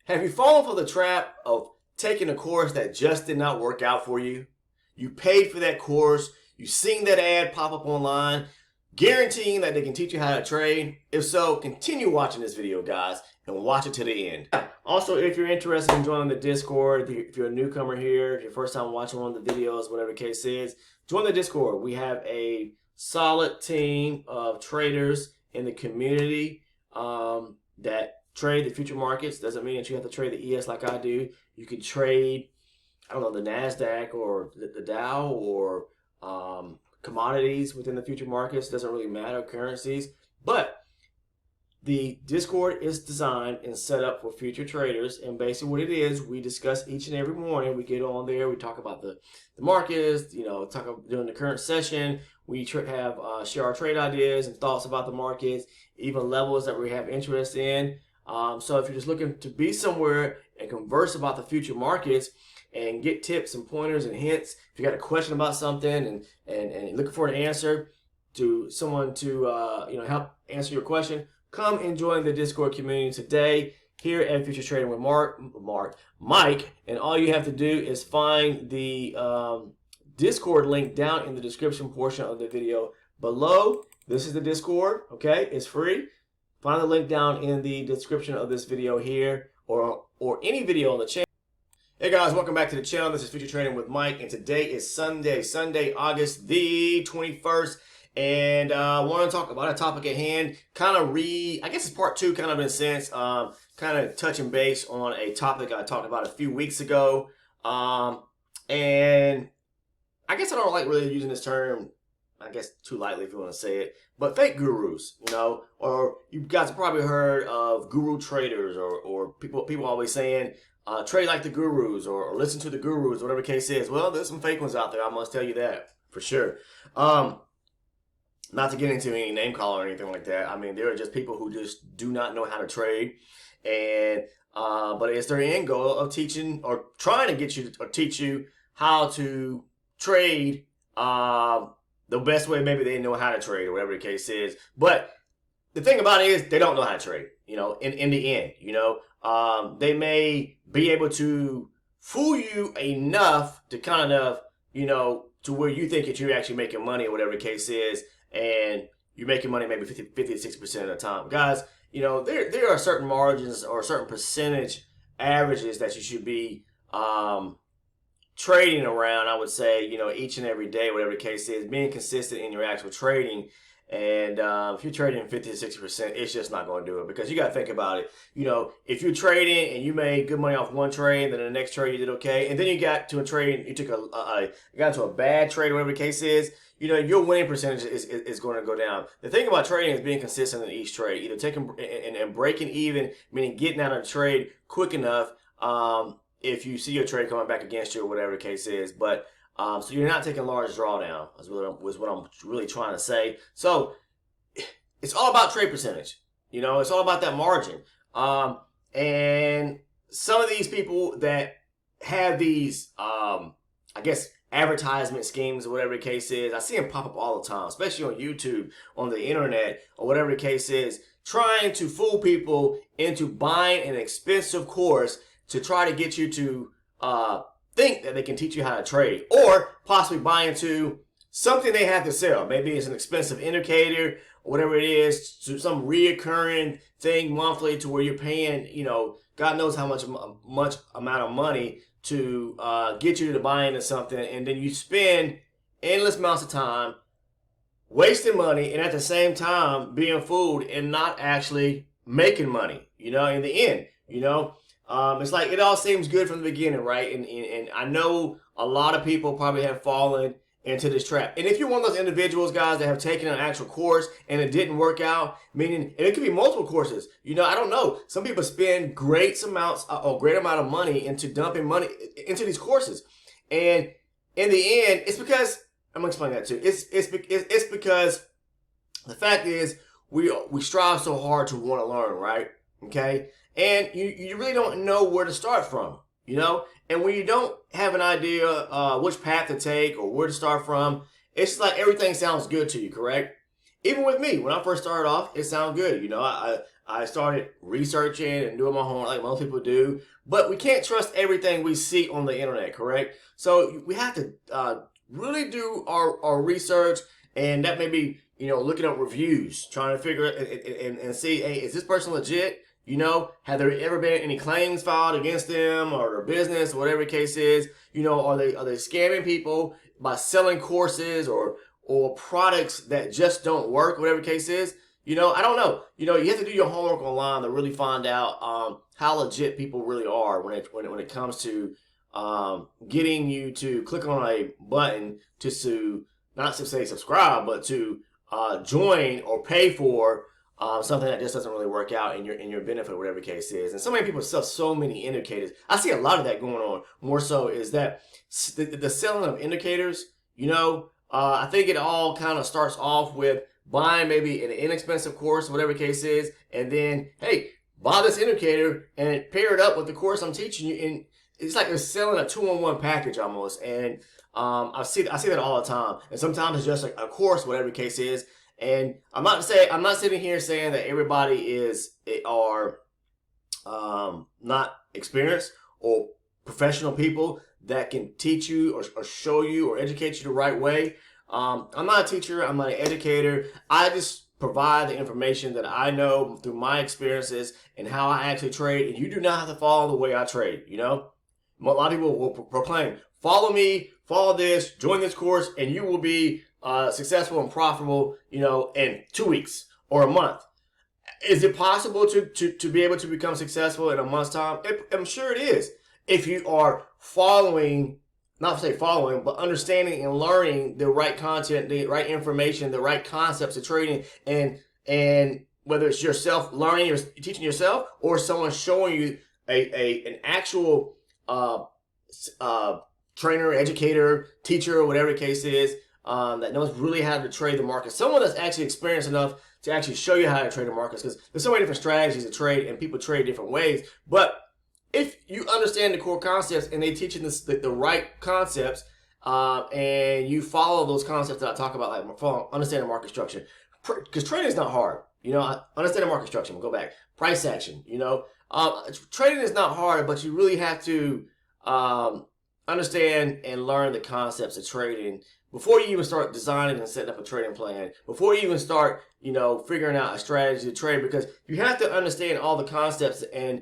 Have you fallen for the trap of taking a course that just did not work out for you? You paid for that course, you seen that ad pop up online, guaranteeing that they can teach you how to trade. If so, continue watching this video, guys, and watch it to the end. Also, if you're interested in joining the Discord, if you're a newcomer here, if your first time watching one of the videos, whatever the case is, join the Discord. We have a solid team of traders in the community that trade the future markets. Doesn't mean that you have to trade the ES like I do. You could trade, I don't know, the NASDAQ or the Dow or commodities within the future markets. Doesn't really matter, currencies. But the Discord is designed and set up for future traders. And basically what it is, we discuss each and every morning. We get on there. We talk about the markets, talk about during the current session. We share our trade ideas and thoughts about the markets, even levels that we have interest in. So if you're just looking to be somewhere and converse about the future markets and get tips and pointers and hints, if you got a question about something and looking for an answer to someone to help answer your question, come and join the Discord community today here at Future Trading with Mike. And all you have to do is find the Discord link down in the description portion of the video below. This is the Discord, okay? It's free. Find the link down in the description of this video here or any video on the channel. Hey guys, welcome back to the channel. This is Future Trading with Mike, and today is Sunday, August the 21st. And I want to talk about a topic at hand, I guess it's part two, kind of in a sense, kind of touching base on a topic I talked about a few weeks ago. And I guess I don't like really using this term, I guess too lightly if you want to say it, but fake gurus, or you guys have probably heard of guru traders or people always saying, trade like the gurus or listen to the gurus, whatever the case is. Well, there's some fake ones out there, I must tell you that, for sure. Not to get into any name calling or anything like that. I mean, there are just people who just do not know how to trade, and but it's their end goal of teaching or trying to get you or teach you how to trade the best way maybe they know how to trade or whatever the case is. But the thing about it is they don't know how to trade, in the end, they may be able to fool you enough to kind of, to where you think that you're actually making money or whatever the case is, and you're making money maybe 50 to 60% of the time. Guys, there are certain margins or certain percentage averages that you should be trading around, I would say, each and every day, whatever the case is, being consistent in your actual trading. And if you're trading 50 to 60%, it's just not going to do it, because you got to think about it. If you're trading and you made good money off one trade, then the next trade you did okay, and then you got to a trade, you got into a bad trade, whatever the case is, your winning percentage is going to go down. The thing about trading is being consistent in each trade, either taking and breaking even, meaning getting out of the trade quick enough if you see your trade coming back against you or whatever the case is. But so you're not taking large drawdown, was what I'm really trying to say. So it's all about trade percentage. It's all about that margin. And some of these people that have these, I guess, advertisement schemes or whatever the case is, I see them pop up all the time, especially on YouTube, on the internet, or whatever the case is, trying to fool people into buying an expensive course to try to get you to think that they can teach you how to trade, or possibly buy into something they have to sell. Maybe it's an expensive indicator or whatever it is, some reoccurring thing monthly to where you're paying, God knows how much amount of money to get you to buy into something, and then you spend endless amounts of time wasting money and at the same time being fooled and not actually making money, in the end, it's like it all seems good from the beginning, right? And I know a lot of people probably have fallen into this trap. And if you're one of those individuals, guys, that have taken an actual course and it didn't work out, meaning, and it could be multiple courses, I don't know. Some people spend great amount of money into dumping money into these courses. And in the end, it's because, I'm going to explain that too. It's because the fact is we strive so hard to want to learn, right? Okay. And you really don't know where to start from, and when you don't have an idea which path to take or where to start from, it's just like everything sounds good to you, correct? Even with me, when I first started off, it sounded good. I I started researching and doing my homework like most people do. But we can't trust everything we see on the internet, correct? So we have to really do our research, and that may be, looking up reviews, trying to figure it and see, hey, is this person legit? Have there ever been any claims filed against them or their business, whatever the case is? Are they scamming people by selling courses or products that just don't work, whatever the case is? I don't know. You have to do your homework online to really find out how legit people really are when it comes to getting you to click on a button to not to say subscribe, but to join or pay for something that just doesn't really work out in your benefit, whatever the case is. And so many people sell so many indicators. I see a lot of that going on. More so is that the selling of indicators. I think it all kind of starts off with buying maybe an inexpensive course, whatever the case is, and then, hey, buy this indicator and pair it up with the course I'm teaching you. And it's like they're selling a 2-in-1 package almost. And I see that all the time. And sometimes it's just like a course, whatever the case is. And I'm not sitting here saying that everybody are not experienced or professional people that can teach you or show you or educate you the right way. I'm not a teacher. I'm not an educator. I just provide the information that I know through my experiences and how I actually trade. And you do not have to follow the way I trade. A lot of people will proclaim, follow me, follow this, join this course, and you will be successful and profitable, in 2 weeks or a month. Is it possible to be able to become successful in a month's time? I'm sure it is. If you are following, not to say following, but understanding and learning the right content, the right information, the right concepts of trading, and whether it's yourself learning, you're teaching yourself, or someone showing you an actual trainer, educator, teacher, or whatever the case is, that knows really how to trade the market. Someone that's actually experienced enough to actually show you how to trade the markets, because there's so many different strategies to trade and people trade different ways. But if you understand the core concepts and they teach you the right concepts, and you follow those concepts that I talk about, like understanding market structure, because trading is not hard. Understanding market structure, we'll go back. Price action, trading is not hard, but you really have to understand and learn the concepts of trading before you even start designing and setting up a trading plan, before you even start, figuring out a strategy to trade, because you have to understand all the concepts and,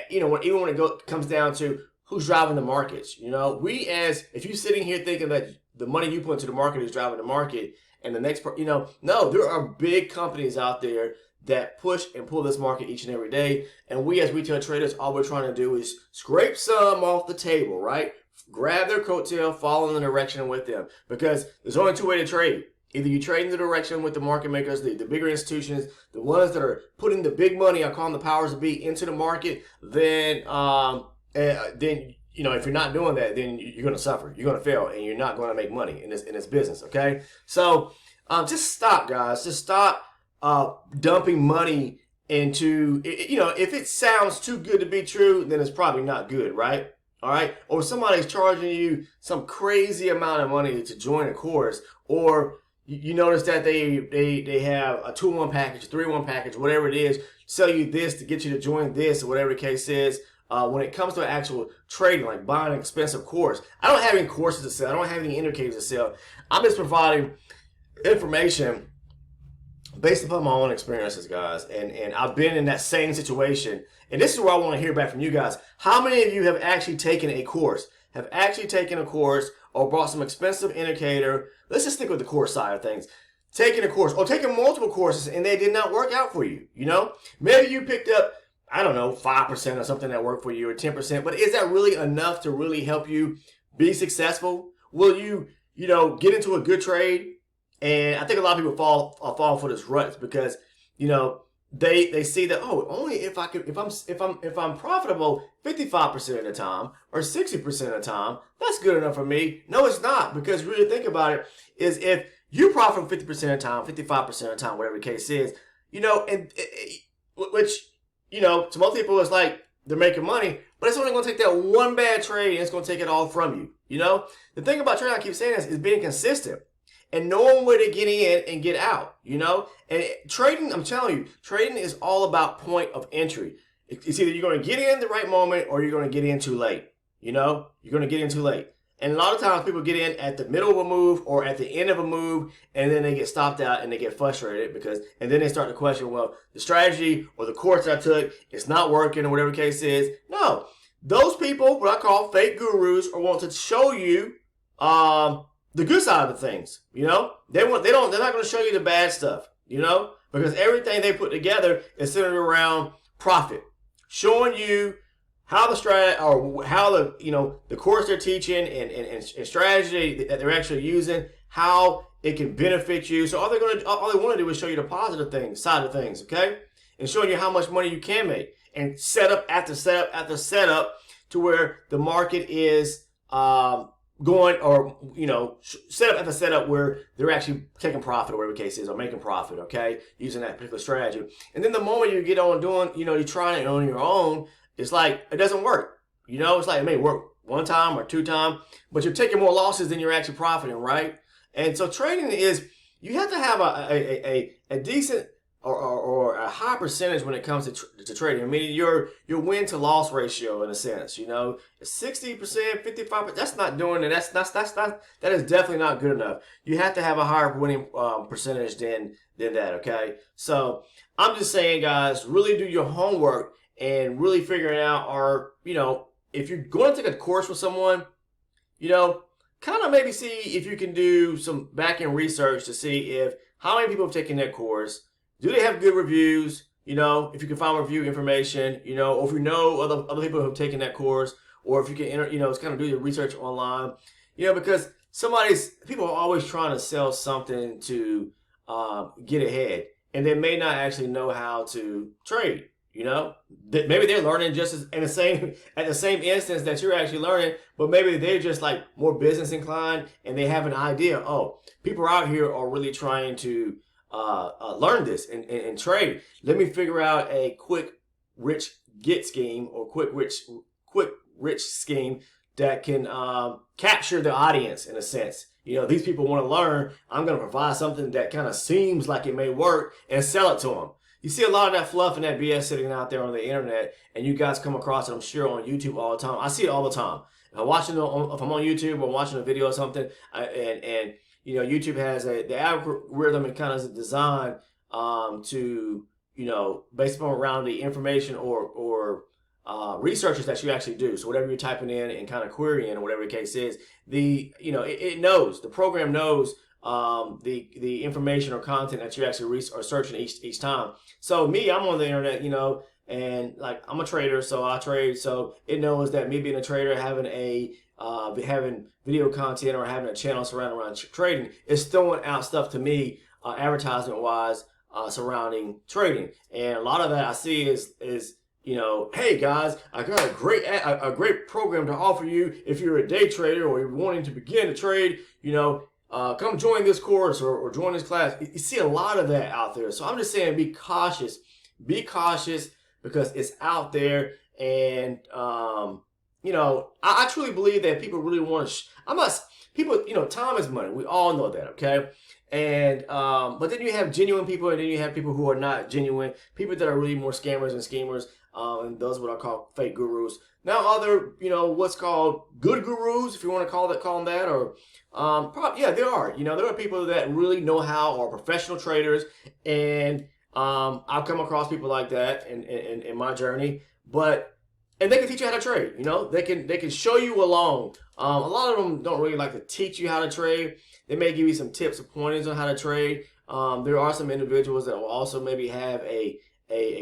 even when it comes down to who's driving the markets, if you're sitting here thinking that the money you put into the market is driving the market and the next, no, there are big companies out there that push and pull this market each and every day. And we as retail traders, all we're trying to do is scrape some off the table, right? Grab their coattail, follow in the direction with them. Because there's only two ways to trade. Either you trade in the direction with the market makers, the bigger institutions, the ones that are putting the big money, I call them the powers that be, into the market, then if you're not doing that, then you're going to suffer. You're going to fail, and you're not going to make money in this business, okay? So just stop, guys. Just stop dumping money into, if it sounds too good to be true, then it's probably not good, right? All right. Or somebody's charging you some crazy amount of money to join a course, or you notice that they have a 2-in-1 package, a 3-in-1 package, whatever it is, sell you this to get you to join this, or whatever the case is. When it comes to actual trading, like buying an expensive course, I don't have any courses to sell. I don't have any indicators to sell. I'm just providing information based upon my own experiences, guys. And I've been in that same situation. And this is where I want to hear back from you guys. How many of you have actually taken a course? Or bought some expensive indicator? Let's just stick with the course side of things. Taking a course or taking multiple courses and they did not work out for you. Maybe you picked up, 5% or something that worked for you, or 10%. But is that really enough to really help you be successful? Will you, get into a good trade? And I think a lot of people fall for this rut because, they see that, only if I'm profitable 55% of the time or 60% of the time, that's good enough for me. No, it's not, because really think about it, is if you profit 50% of the time, 55% of the time, whatever the case is, which to most people it's like they're making money, but it's only going to take that one bad trade and it's going to take it all from you. The thing about trading, I keep saying this, is being consistent. and knowing where to get in and get out, you know? And trading, I'm telling you, trading is all about point of entry. It's either you're going to get in the right moment or you're going to get in too late, you know? You're going to get in too late. And a lot of times people get in at the middle of a move or at the end of a move, and then they get stopped out and they get frustrated and then they start to question, well, the strategy or the course I took, it's not working or whatever the case is. No, those people, what I call fake gurus, are want to show you the good side of things. You know, they're not going to show you the bad stuff. You know, because everything they put together is centered around profit, showing you how the strat or how the course they're teaching and strategy that they're actually using, how it can benefit you. So all they want to do is show you the positive side of things, okay, and showing you how much money you can make, and setup after setup after setup to where the market is going, or setup after setup where they're actually taking profit or whatever the case is, or making profit, okay, using that particular strategy. And then the moment you get on doing, you're trying it on your own, it's like it doesn't work. It's like it may work one time or two times, but you're taking more losses than you're actually profiting, right? And so trading is, you have to have a decent or a high percentage when it comes to trading. I mean, your win to loss ratio, in a sense, 60%, 55%. That's not doing it. That is definitely not good enough. You have to have a higher winning percentage than that. Okay, so I'm just saying, guys, really do your homework and really figuring out, or if you're going to take a course with someone, kind of maybe see if you can do some back-end research to see if how many people have taken that course. Do they have good reviews? If you can find review information, or if you know other people who have taken that course, or if you can it's kind of do your research online, because people are always trying to sell something to get ahead, and they may not actually know how to trade. Maybe they're learning just at the same instance that you're actually learning, but maybe they're just like more business inclined and they have an idea. Oh, people out here are really trying to learn this and trade. Let me figure out a quick rich get scheme, or quick rich scheme that can capture the audience, in a sense. These people want to learn. I'm going to provide something that kind of seems like it may work and sell it to them. You see a lot of that fluff and that BS sitting out there on the internet, and you guys come across it, I'm sure, on YouTube all the time. I see it all the time. If I'm on YouTube or watching a video or something, and YouTube has the algorithm and kind of designed to, based upon around the information or researches that you actually do. So whatever you're typing in and kind of querying or whatever the case is, it knows, the program knows the information or content that you actually are searching each time. So me, I'm on the internet, and like I'm a trader, so I trade. So it knows that me being a trader, having video content or having a channel surrounding around trading is throwing out stuff to me, advertisement wise, surrounding trading. And a lot of that I see is hey guys, I got a great program to offer you if you're a day trader or you're wanting to begin to trade. Come join this course or join this class. You see a lot of that out there. So I'm just saying, be cautious because it's out there. And, I truly believe that people really want to, time is money. We all know that. Okay. And, but then you have genuine people, and then you have people who are not genuine, people that are really more scammers and schemers. And those are what I call fake gurus. Now other, what's called good gurus, if you want to call them that, or there are. There are people that really know how, or professional traders, and I've come across people like that in my journey. And they can teach you how to trade. They can show you along. A lot of them don't really like to teach you how to trade. They may give you some tips or pointers on how to trade. There are some individuals that will also maybe have a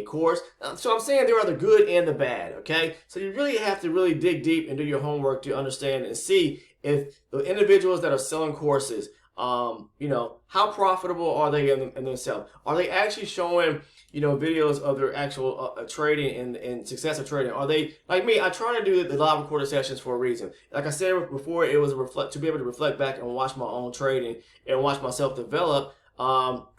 course. So I'm saying there are the good and the bad, okay? So you really have to really dig deep and do your homework to understand and see if the individuals that are selling courses, how profitable are they in themselves? Are they actually showing, videos of their actual trading and success of trading? Are they, like me, I try to do the live recorded sessions for a reason. Like I said before, it was to be able to reflect back and watch my own trading and watch myself develop from,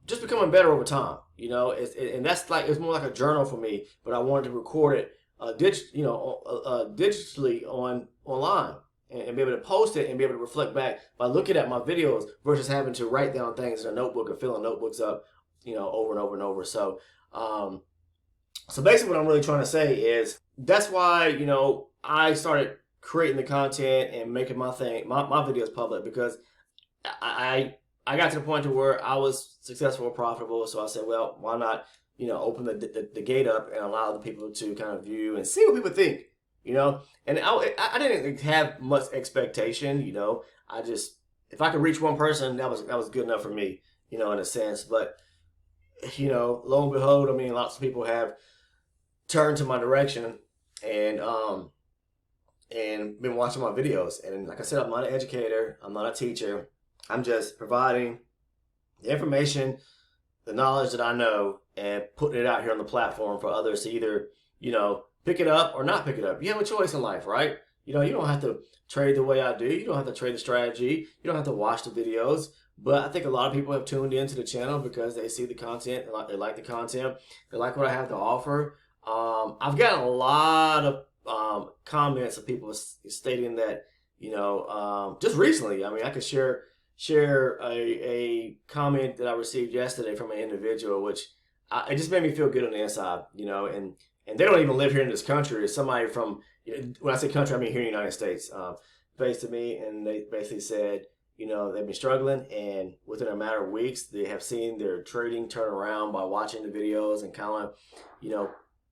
just becoming better over time, and that's like, it's more like a journal for me, but I wanted to record it digitally online. and be able to post it and be able to reflect back by looking at my videos versus having to write down things in a notebook or filling notebooks up, over and over and over. So, so basically what I'm really trying to say is that's why, I started creating the content and making my videos public, because I got to the point to where I was successful and profitable. So I said, well, why not, open the gate up and allow the people to kind of view and see what people think, and I didn't have much expectation, I just, if I could reach one person, that was good enough for me, in a sense. But, lo and behold, I mean, lots of people have turned to my direction and been watching my videos. And like I said, I'm not an educator, I'm not a teacher. I'm just providing the information, the knowledge that I know, and putting it out here on the platform for others to either, pick it up or not pick it up. You have a choice in life, right? You don't have to trade the way I do. You don't have to trade the strategy. You don't have to watch the videos. But I think a lot of people have tuned into the channel because they see the content, they like the content, they like what I have to offer. I've gotten a lot of comments of people stating that, just recently, I mean, I could share a comment that I received yesterday from an individual, which it just made me feel good on the inside, and they don't even live here in this country. It's somebody from, when I say country, I mean here in the United States, faced to me, and they basically said, they've been struggling, and within a matter of weeks, they have seen their trading turn around by watching the videos and kind of,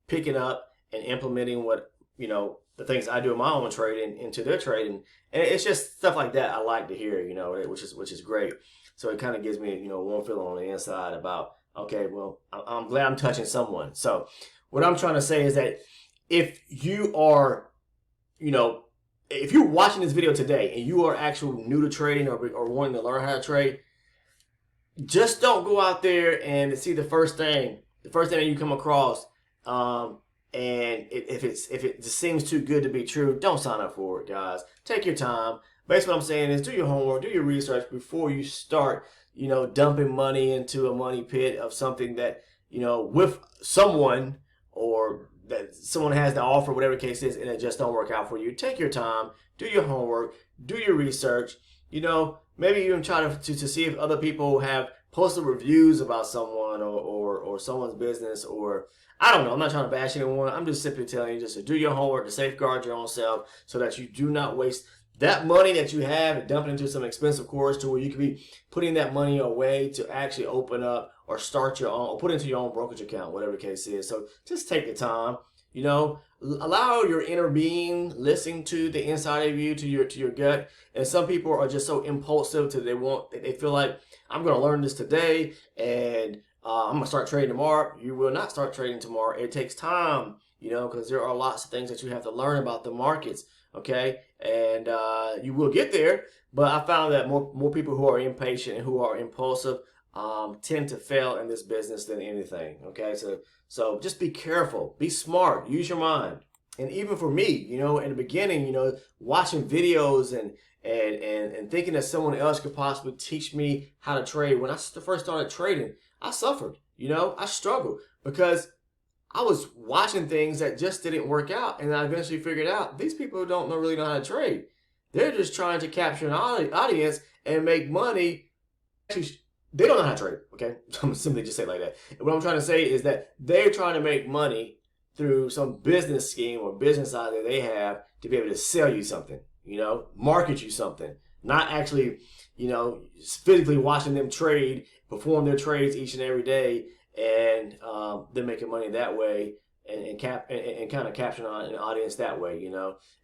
picking up and implementing what, the things I do in my own trading into their trading. And it's just stuff like that I like to hear, which is great. So it kind of gives me, warm feeling on the inside about, okay, well, I'm glad I'm touching someone. So what I'm trying to say is that if you are, if you're watching this video today and you are actually new to trading or wanting to learn how to trade, just don't go out there and see the first thing that you come across. And if it just seems too good to be true, don't sign up for it, guys. Take your time. Basically, what I'm saying is do your homework, do your research before you start, dumping money into a money pit of something that, with someone or that someone has to offer, whatever the case is, and it just don't work out for you. Take your time, do your homework, do your research. Maybe even try to see if other people have posted reviews about someone or someone's business, or I don't know. I'm not trying to bash anyone. I'm just simply telling you just to do your homework to safeguard your own self so that you do not waste that money that you have and dump it into some expensive course to where you could be putting that money away to actually open up or start your own or put into your own brokerage account, whatever the case is. So just take the time, allow your inner being listening to the inside of you, to your gut. And some people are just so impulsive they feel like I'm going to learn this today and I'm going to start trading tomorrow. You will not start trading tomorrow. It takes time, because there are lots of things that you have to learn about the markets, okay? And you will get there, but I found that more people who are impatient and who are impulsive tend to fail in this business than anything, okay? So just be careful, be smart, use your mind. And even for me, in the beginning, watching videos and thinking that someone else could possibly teach me how to trade. When I first started trading, I suffered, I struggled because I was watching things that just didn't work out. And I eventually figured out these people don't really know how to trade. They're just trying to capture an audience and make money. Actually, they don't know how to trade, okay? I'm simply just say it like that. And what I'm trying to say is that they're trying to make money through some business scheme or business idea they have to be able to sell you something, market you something. Not actually, physically watching them trade, perform their trades each and every day, and they're making money that way, and kind of capturing an audience that way.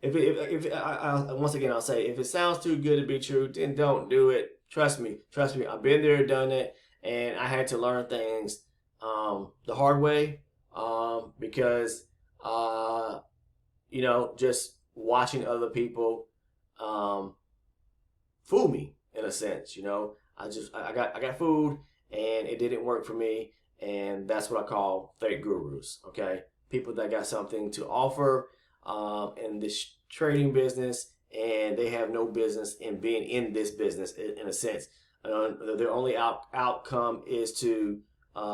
Once again, I'll say, if it sounds too good to be true, then don't do it. Trust me. I've been there, done it, and I had to learn things the hard way because just watching other people fool me in a sense. I got fooled and it didn't work for me, and that's what I call fake gurus. Okay, people that got something to offer in this trading business, and they have no business in being in this business in a sense. Their only outcome is to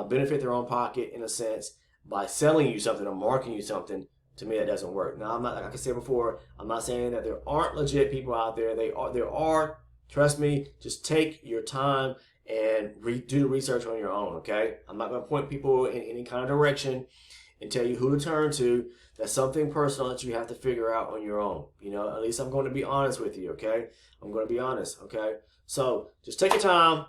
benefit their own pocket in a sense by selling you something or marketing you something To me, that doesn't work. Now, I'm not, like I said before, I'm not saying that there aren't legit people out there. There are. Trust me. Just take your time and do the research on your own. Okay. I'm not going to point people in any kind of direction and tell you who to turn to. That's something personal that you have to figure out on your own. You know, at least I'm going to be honest with you. Okay. I'm going to be honest. Okay. So just take your time.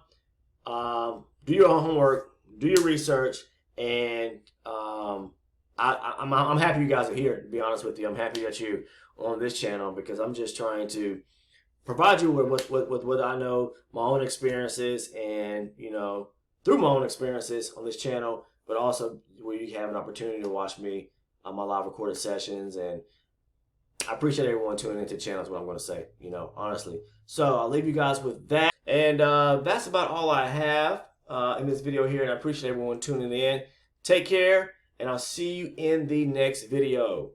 Do your own homework. Do your research, and I'm happy you guys are here, to be honest with you. I'm happy that you on this channel because I'm just trying to provide you with what I know, my own experiences, and, you know, through my own experiences on this channel, but also where you have an opportunity to watch me on my live recorded sessions. And I appreciate everyone tuning into the channel is what I'm going to say, you know, honestly. So I'll leave you guys with that. And that's about all I have in this video here. And I appreciate everyone tuning in. Take care. And I'll see you in the next video.